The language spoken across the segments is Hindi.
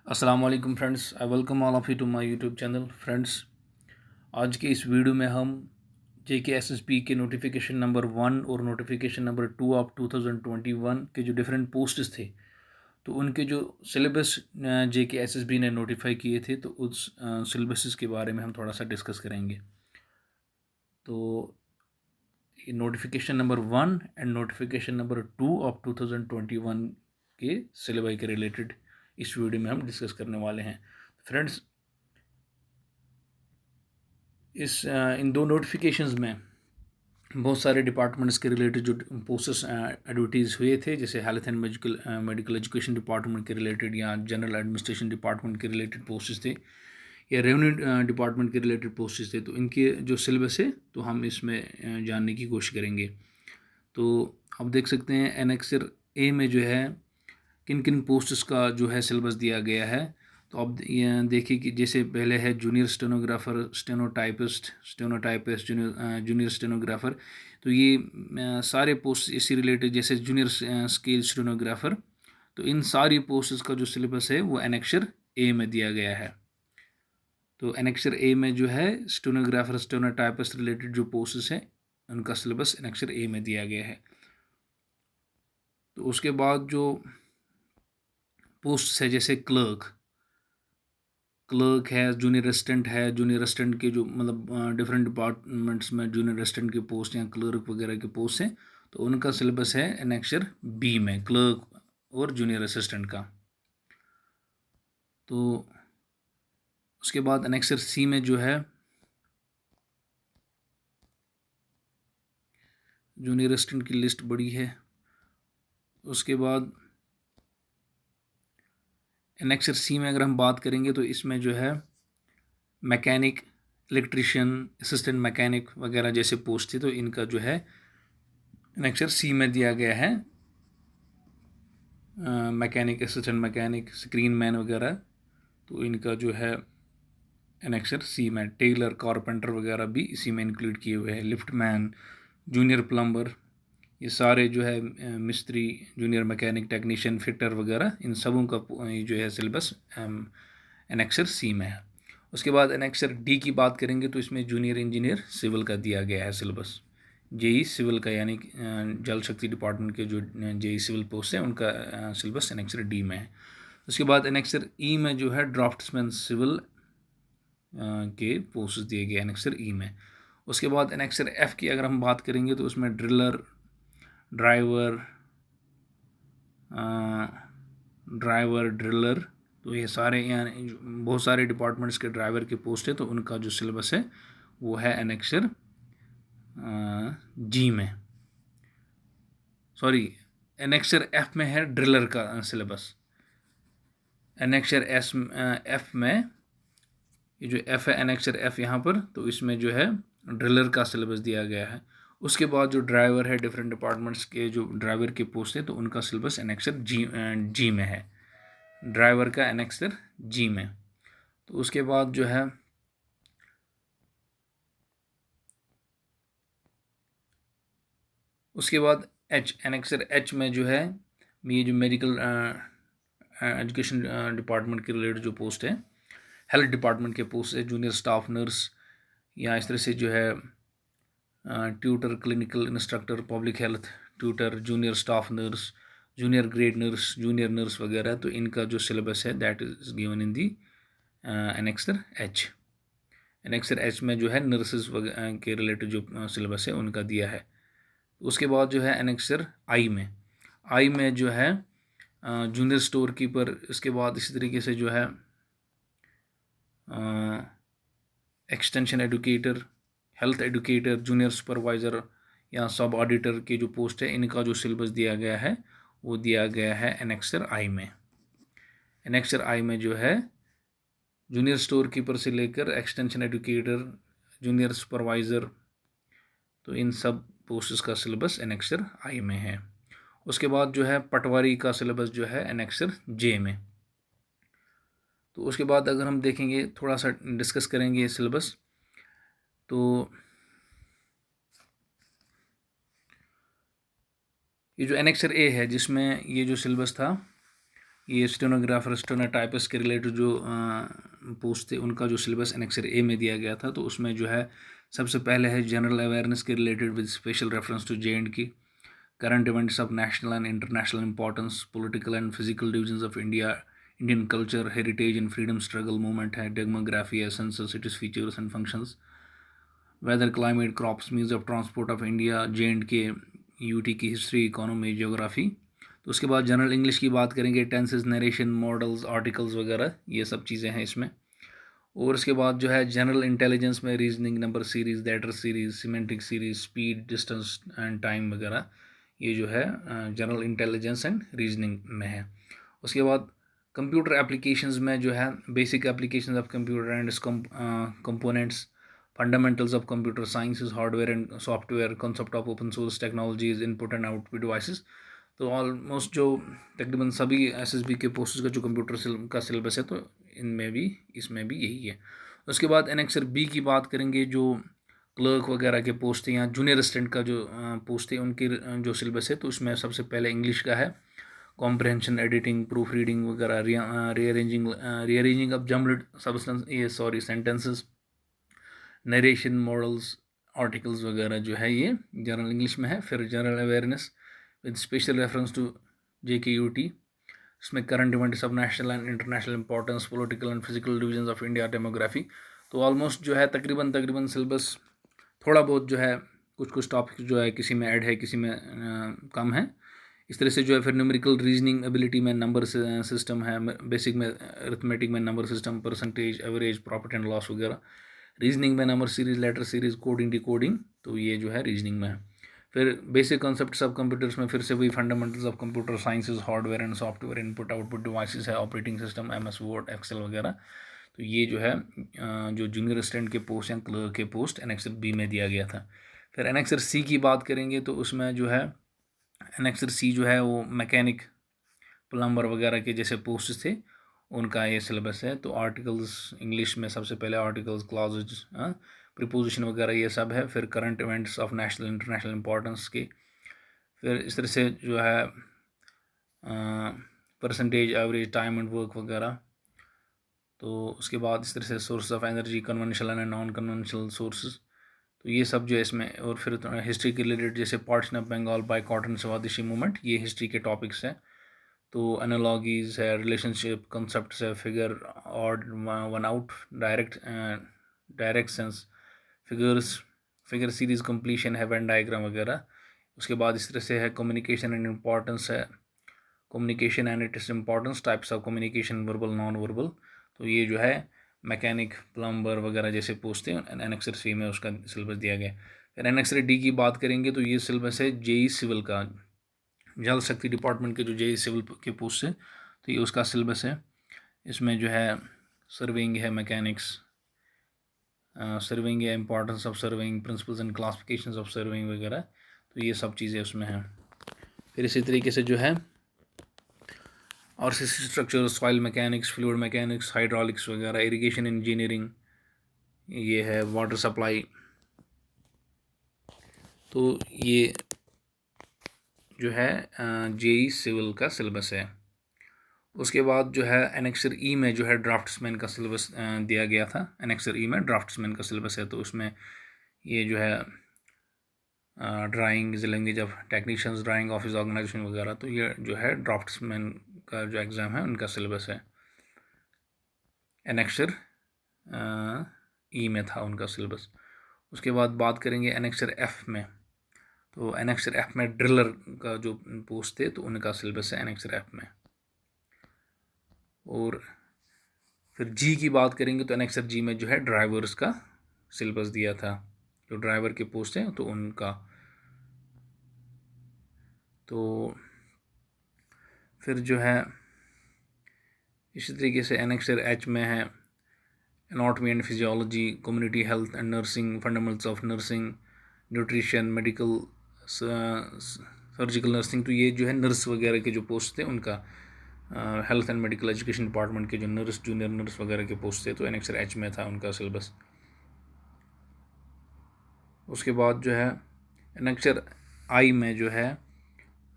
अस्सलामुअलैकुम friends, I welcome all of you to my YouTube channel. Friends, आज के इस वीडियो में हम JKSSP के नोटिफिकेशन नंबर 1 और नोटिफिकेशन नंबर 2 ऑफ 2021 के जो डिफरेंट पोस्ट्स थे, तो उनके जो सिलेबस JKSSB ने नोटिफाई किए थे, तो उस सिलेबस के बारे में हम थोड़ा सा डिस्कस करेंगे। तो notification number 1 and notification number 2 of 2021 के सिलेबस के रिलेटेड इस वीडियो में हम डिस्कस करने वाले हैं। फ्रेंड्स, इन दो नोटिफिकेशंस में बहुत सारे डिपार्टमेंट्स के रिलेटेड जो पोस्ट्स एडवर्टीज़ हुए थे, जैसे health and medical education department के रिलेटेड या जनरल एडमिनिस्ट्रेशन डिपार्टमेंट के रिलेटेड पोस्ट्स थे या रेवेन्यू डिपार्टमेंट के रिलेटेड पोस्ट्स थे। तो इनके जो सिलेबस है तो हम इसमें जानने की कोशिश करेंगे। तो आप देख सकते हैं एनेक्सर ए में जो है किन किन पोस्ट्स का जो है सिलेबस दिया गया है। तो अब ये देखिए कि जैसे पहले है junior stenographer, stenotypist, junior stenographer. तो ये सारे पोस्ट इसी रिलेटेड, जैसे जूनियर स्केल स्टेनोग्राफर। तो इन सारी पोस्ट्स का जो सिलेबस है वो एनेक्सर ए में दिया गया है। तो एनेक्सर ए में जो है स्टेनोग्राफर, स्टेनोटाइपिस्ट रिलेटेड जो पोस्ट्स हैं उनका सिलेबस एनेक्सर ए में दिया गया है। तो उसके बाद जो पोस्ट है, जैसे क्लर्क है, जूनियर असिस्टेंट है। जूनियर असिस्टेंट के जो मतलब डिफरेंट डिपार्टमेंट्स में जूनियर असिस्टेंट के पोस्ट या क्लर्क वगैरह के पोस्ट हैं, तो उनका सिलेबस है एनेक्सर बी में, क्लर्क और जूनियर असिस्टेंट का। तो उसके बाद एनेक्सर सी में जो है जूनियर असिस्टेंट की लिस्ट बड़ी है। उसके बाद एनेक्सर सी में अगर हम बात करेंगे तो इसमें जो है मैकेनिक, इलेक्ट्रिशियन, असिस्टेंट मैकेनिक वगैरह जैसे पोस्ट थी, तो इनका जो है एनेक्सर सी में दिया गया है। Mechanic, assistant mechanic, screen man वगैरह, तो इनका जो है एनेक्सर सी में। टेलर, कारपेंटर वगैरह भी इसी में इंक्लूड किए हुए हैं। लिफ्ट मैन, जूनियर प्लम्बर, ये सारे जो है मिस्त्री, जूनियर मैकेनिक, टेक्नीशियन, फिटर वगैरह, इन सबों का जो है सिलेबस एनेक्सर सी में है। उसके बाद एनेक्सर डी की बात करेंगे तो इसमें जूनियर इंजीनियर सिविल का दिया गया है सिलेबस। जेई सिविल का, यानी जल शक्ति डिपार्टमेंट के जो जेई सिविल पोस्ट हैं उनका सिलेबस एनेक्सर डी में है। उसके बाद एनेक्सर ई में जो है ड्राफ्ट्समैन सिविल के पोस्ट दिए गए एनेक्सर ई में। उसके बाद एनेक्सर एफ की अगर हम बात करेंगे तो उसमें ड्रिलर, ड्रिलर, तो ये सारे यानी बहुत सारे डिपार्टमेंट्स के ड्राइवर के पोस्ट है, तो उनका जो सिलेबस है वो है एनेक्सर जी में। सॉरी, एनेक्सर एफ में है ड्रिलर का सिलेबस। एनेक्सर एफ में, ये जो एफ है एनेक्सर एफ यहाँ पर, तो इसमें जो है ड्रिलर का सिलेबस दिया गया है। उसके बाद जो ड्राइवर है, डिफरेंट डिपार्टमेंट्स के जो ड्राइवर के पोस्ट है, तो उनका सिलेबस एनेक्सर जी में है। ड्राइवर का एनेक्सर जी में। तो उसके बाद जो है उसके बाद एनेक्सर एच में जो है ये जो मेडिकल एजुकेशन डिपार्टमेंट के रिलेटेड जो पोस्ट है, हेल्थ डिपार्टमेंट के पोस्ट है, जूनियर स्टाफ नर्स, या इस तरह से जो है tutor, clinical instructor, public health tutor, junior staff nurse, junior grade nurse, junior nurse वगैरह, तो इनका जो सिलेबस है that is given in the annexure H. Annexure H में जो है नर्सेज के रिलेटेड जो सिलेबस है उनका दिया है। उसके बाद जो है एनेक्सर आई में जो है जूनियर स्टोर कीपर। इसके बाद इसी तरीके से जो है extension educator, health educator, junior supervisor या सब ऑडिटर के जो पोस्ट है, इनका जो सिलेबस दिया गया है वो दिया गया है एनेक्सर आई में। एनेक्सर आई में जो है जूनियर स्टोर कीपर से लेकर एक्सटेंशन एडुकेटर, जूनियर सुपरवाइज़र, तो इन सब पोस्ट्स का सिलेबस एनेक्सर आई में है। उसके बाद जो है पटवारी का सिलेबस जो है एनेक्सर जे में। तो उसके बाद अगर हम देखेंगे, थोड़ा सा डिस्कस करेंगे ये सिलेबस, तो ये जो एनेक्सर ए है जिसमें ये जो सिलेबस था ये स्टेनोग्राफर स्टेनोटाइपिस्ट के रिलेटेड जो पोस्ट थे उनका जो सिलेबस एनेक्सर ए में दिया गया था, तो उसमें जो है सबसे पहले है जनरल अवेयरनेस के related with special reference to JNK, current events of national and international importance, political and physical divisions of India, Indian culture, heritage and freedom struggle movement है, demography है, census, its features and functions, weather, climate, crops, means of transport of India, JNK, UT की हिस्ट्री, इकोनॉमी, जियोग्राफी। तो उसके बाद जनरल इंग्लिश की बात करेंगे, टेंसेस, नरेशन, मॉडल्स, आर्टिकल्स वगैरह, ये सब चीज़ें हैं इसमें। और उसके बाद जो है जनरल इंटेलिजेंस में reasoning, number series, letter series, semantic series, speed, distance and time वगैरह, ये जो है जनरल इंटेलिजेंस एंड रीजनिंग में है। उसके बाद कंप्यूटर एप्लीकेशंस में जो है basic applications of computer and it's components, fundamentals of computer sciences, hardware and software, concept of open source technologies, input and output devices. तो ऑलमोस्ट जो तकरीबन सभी SSB के पोस्ट्स का जो कंप्यूटर का सिलेबस है, तो इनमें भी इसमें भी यही है। उसके बाद एनेक्सर B की बात करेंगे, जो क्लर्क वगैरह के पोस्ट थे या जूनियर असिस्टेंट का जो पोस्ट थे उनकी जो सिलेबस है, तो उसमें सबसे पहले इंग्लिश का है, कॉम्प्रहेंशन, एडिटिंग, प्रूफ रीडिंग वगैरह, रीअरेंजिंग ऑफ जम्बल्ड सब्सटेंस, ये sorry sentences, narration, modals, articles वगैरह जो है ये जनरल इंग्लिश में है। फिर general awareness with special reference to JKUT, इसमें current events of national and international importance, political and physical division of India, demography. तो ऑलमोस्ट जो है तकरीबन सिलेबस थोड़ा बहुत जो है कुछ टॉपिक जो है किसी में ऐड है, किसी में कम है। इस तरह से जो है फिर न्यूमेरिकल रीजनिंग एबिलिटी में नंबर सिस्टम है, बेसिक में अरिथमेटिक में number system, percentage, average, profit and loss वगैरह, रीजनिंग में number series, letter series, coding, decoding, तो ये जो है रीजनिंग में है। फिर बेसिक कॉन्सेप्ट्स ऑफ कंप्यूटर्स में फिर से वही fundamentals of computer sciences, hardware and software, input output devices है, operating system, MS Word, Excel वगैरह। तो ये जो है जो जूनियर असिस्टेंट के पोस्ट या क्लर्क के पोस्ट एनेक्सर B में दिया गया था। फिर एनेक्सर C की बात करेंगे, तो उसमें जो है एनेक्सर C जो है वो मैकेनिक, प्लम्बर वगैरह के जैसे पोस्ट थे, उनका ये सिलेबस है। तो आर्टिकल्स इंग्लिश में सबसे पहले आर्टिकल्स, क्लॉजेज, प्रीपोजिशन वगैरह ये सब है। फिर current events of national international importance के, फिर इस तरह से जो है percentage, average, time and work वगैरह। तो उसके बाद इस तरह से source of energy, conventional and non conventional sources, तो ये सब जो है इसमें। और फिर हिस्ट्री के रिलेटेड जैसे partition of Bengal by Cotton Swadeshi movement, ये हिस्ट्री के टॉपिक्स हैं। तो एनालॉगीज है, रिलेशनशिप कॉन्सेप्ट्स है, फिगर और one out, direct sense, figure series completion है, वेन डायग्राम वगैरह। उसके बाद इस तरह से है कम्युनिकेशन एंड इम्पॉर्टेंस है, communication and its importance, types of communication, verbal, non verbal. तो ये जो है मैकेनिक, प्लम्बर वगैरह जैसे पोस्ट थे, एनेक्सर C में उसका सिलेबस दिया गया। फिर एनेक्सर D की बात करेंगे, तो ये सिलेबस है JEE सिविल का, जल शक्ति डिपार्टमेंट के जो JEE सिविल के पोस्ट है, तो ये उसका सिलेबस है। इसमें जो है सर्विंग है, मैकेनिक्स, सर्विंग है, importance of serving, principles and classifications of serving वगैरह, तो ये सब चीज़ें उसमें हैं। फिर इसी तरीके से जो है और structure, soil mechanics, fluid mechanics, hydraulics वगैरह, इरिगेशन इंजीनियरिंग, ये है वाटर सप्लाई। तो ये जो है JEE सिविल का सिलेबस है। उसके बाद जो है एनेक्सर E में जो है ड्राफ्ट्समैन का सिलेबस दिया गया था। एनेक्सर E में ड्राफ्ट्समैन का सिलेबस है, तो उसमें ये जो है drawing is language of technicians, drawing office organisation वगैरह, तो ये जो है ड्राफ्ट्समैन का जो एग्ज़ाम है उनका सिलेबस है। एनेक्सर E में था उनका सिलेबस। उसके बाद बात करेंगे एनेक्सर F में, तो एनेक्सर F में ड्रिलर का जो पोस्ट थे, तो उनका सिलेबस है एनेक्सर F में। और फिर G की बात करेंगे, तो एनेक्सर G में जो है ड्राइवर्स का सिलेबस दिया था, जो ड्राइवर के पोस्ट हैं तो उनका। तो फिर जो है इसी तरीके से एनेक्सर H में है anatomy and physiology, community health and nursing, fundamentals of nursing, nutrition, medical, surgical nursing. तो ये जो है नर्स वगैरह के जो पोस्ट थे उनका, health and medical education department के जो नर्स, जूनियर नर्स वगैरह के पोस्ट थे, तो एनेक्सर H में था उनका सिलेबस। उसके बाद जो है एनेक्सर I में जो है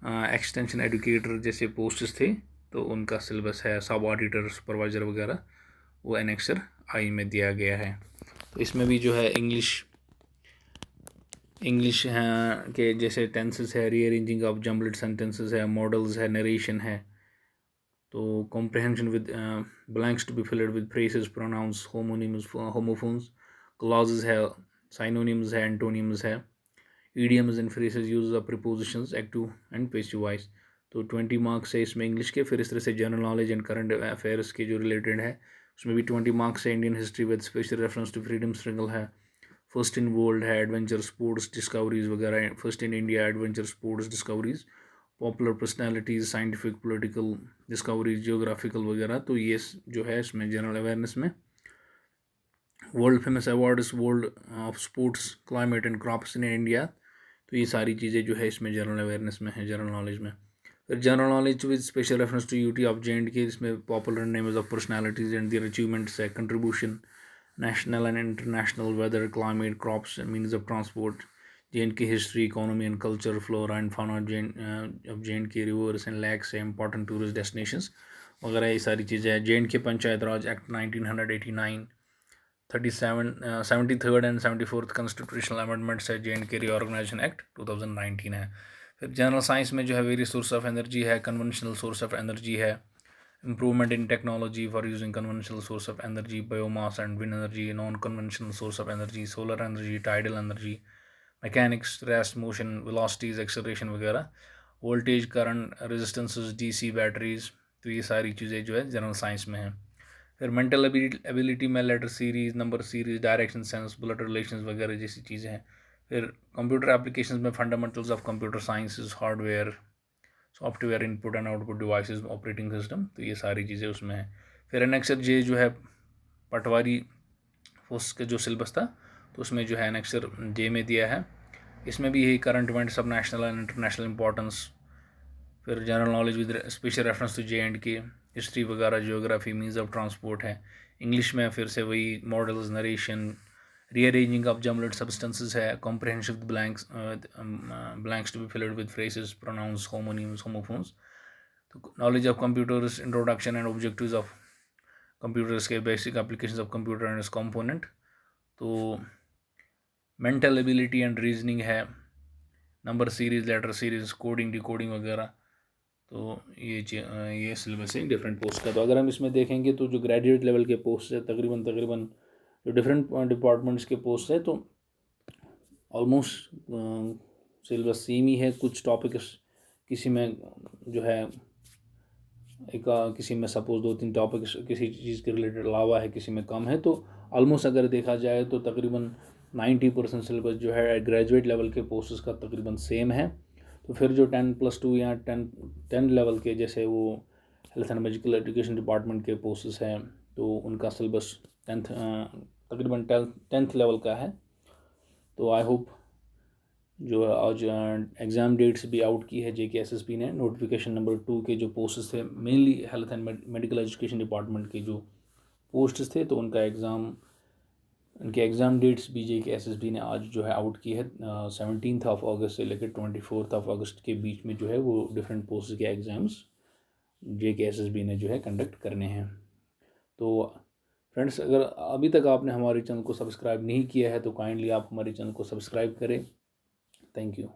एक्सटेंशन एजुकेटर जैसे पोस्ट्स थे, तो उनका सिलेबस है सब ऑडिटर सुपरवाइज़र वगैरह, वो एनेक्सर आई में दिया गया है। तो इसमें भी जो है इंग्लिश हैं के जैसे टेंसेस है, रीअरेंजिंग ऑफ जम्बल्ड सेंटेंसेस है, मॉडल्स है, नरेशन है, तो comprehension with blanks to be filled with phrases, pronouns, homophones, clauses है, साइनोनिम्स है, एंटोनिम्स है, idioms and phrases, use of prepositions, active and passive voice. तो 20 मार्क्स है इसमें इंग्लिश के। फिर इस तरह से general knowledge and current affairs के जो रिलेटेड है उसमें भी 20 मार्क्स है। Indian history with special reference to freedom struggle है, फर्स्ट इन वर्ल्ड है, एडवेंचर स्पोर्ट्स डिस्कवरीज वगैरह, first in India adventure sports discoveries, popular personalities, scientific political discoveries, geographical वगैरह। तो ये जो है इसमें जनरल अवेयरनेस में। World famous awards, world of sports, climate and crops in India. तो ये सारी चीज़ें जो है इसमें जनरल अवेयरनेस में है, जनरल नॉलेज में। फिर general knowledge with special reference to UT of JNK, इसमें popular names of personalities and their achievements है, contribution, national and international weather, climate, crops and means of transport, JNK history, economy and culture, flora and fauna of JNK, rivers and lakes है, important tourist destinations वगैरह ये सारी चीज़ें हैं। JNK panchayat Raj act 1989, 73rd and 74th constitutional amendments है, JNK रीऑर्गेनाइजेशन एक्ट 2019 है। फिर जनरल साइंस में जो है वेरियस सोर्स ऑफ एनर्जी है, कन्वेंशनल सोर्स ऑफ एनर्जी है, improvement in technology for using conventional source of energy, biomass and wind energy, non-conventional source of energy, solar energy, tidal energy, mechanics, rest, motion, velocities, acceleration वगैरह, voltage, current, resistances, DC batteries. तो ये सारी चीज़ें जो है जनरल साइंस में है। फिर मेंटल एबिलिटी में letter series, number series, direction sense, blood relations वगैरह जैसी चीज़ें हैं। फिर कंप्यूटर एप्लीकेशंस में fundamentals of computer sciences, hardware, software, input and output devices, operating system. तो ये सारी चीज़ें उसमें है। फिर एनेक्सर जे जो है पटवारी फोर्स का जो सिलेबस था तो उसमें जो है एनेक्सर जे में दिया है। इसमें भी यही करंट इवेंट्स, सब नेशनल एंड इंटरनेशनल इंपॉर्टेंस, फिर general knowledge with special reference to JNK, history वगैरह, जियोग्राफी, मीन्स ऑफ ट्रांसपोर्ट है। इंग्लिश में फिर से वही modals, narration, rearranging of jumbled substances है, comprehension with blanks to be filled with phrases, pronouns, homonyms, homophones. तो knowledge of computers, introduction and objectives of computers के basic applications of computer and its component. तो मेंटल एबिलिटी एंड रीजनिंग है, number series, letter series, coding, decoding वगैरह। तो ये सिलेबस है डिफरेंट पोस्ट का। तो अगर हम इसमें देखेंगे तो जो ग्रेजुएट लेवल के पोस्ट है तकरीबन जो डिफरेंट डिपार्टमेंट्स के पोस्ट है तो ऑलमोस्ट सिलेबस सेम ही है। कुछ टॉपिक्स किसी में जो है किसी में सपोज 2-3 टॉपिक्स किसी चीज़ के रिलेटेड अलावा है, किसी में कम है। तो ऑलमोस्ट अगर देखा जाए तो तकरीबन 90% सिलेबस जो है ग्रेजुएट लेवल के पोस्ट्स का तकरीबन सेम है। तो फिर जो 10+2 या 10 लेवल के जैसे वो health and medical education department के पोस्ट्स हैं तो उनका सिलेबस तकरीबन 10th लेवल का है। तो आई होप जो आज एग्ज़ाम डेट्स भी आउट की है JK SSB ने। नोटिफिकेशन नंबर 2 के जो पोस्ट्स थे mainly health and medical education department के जो पोस्ट्स थे तो उनके एग्ज़ाम डेट्स भी JK SSB ने आज जो है आउट की है। 17th ऑफ अगस्त से लेकर 24th ऑफ अगस्त के बीच में जो है वो डिफरेंट पोस्ट के एग्ज़ाम्स JK SSB ने जो है कंडक्ट करने हैं। तो फ्रेंड्स, अगर अभी तक आपने हमारे चैनल को सब्सक्राइब नहीं किया है तो काइंडली आप हमारे चैनल को सब्सक्राइब करें। Thank you.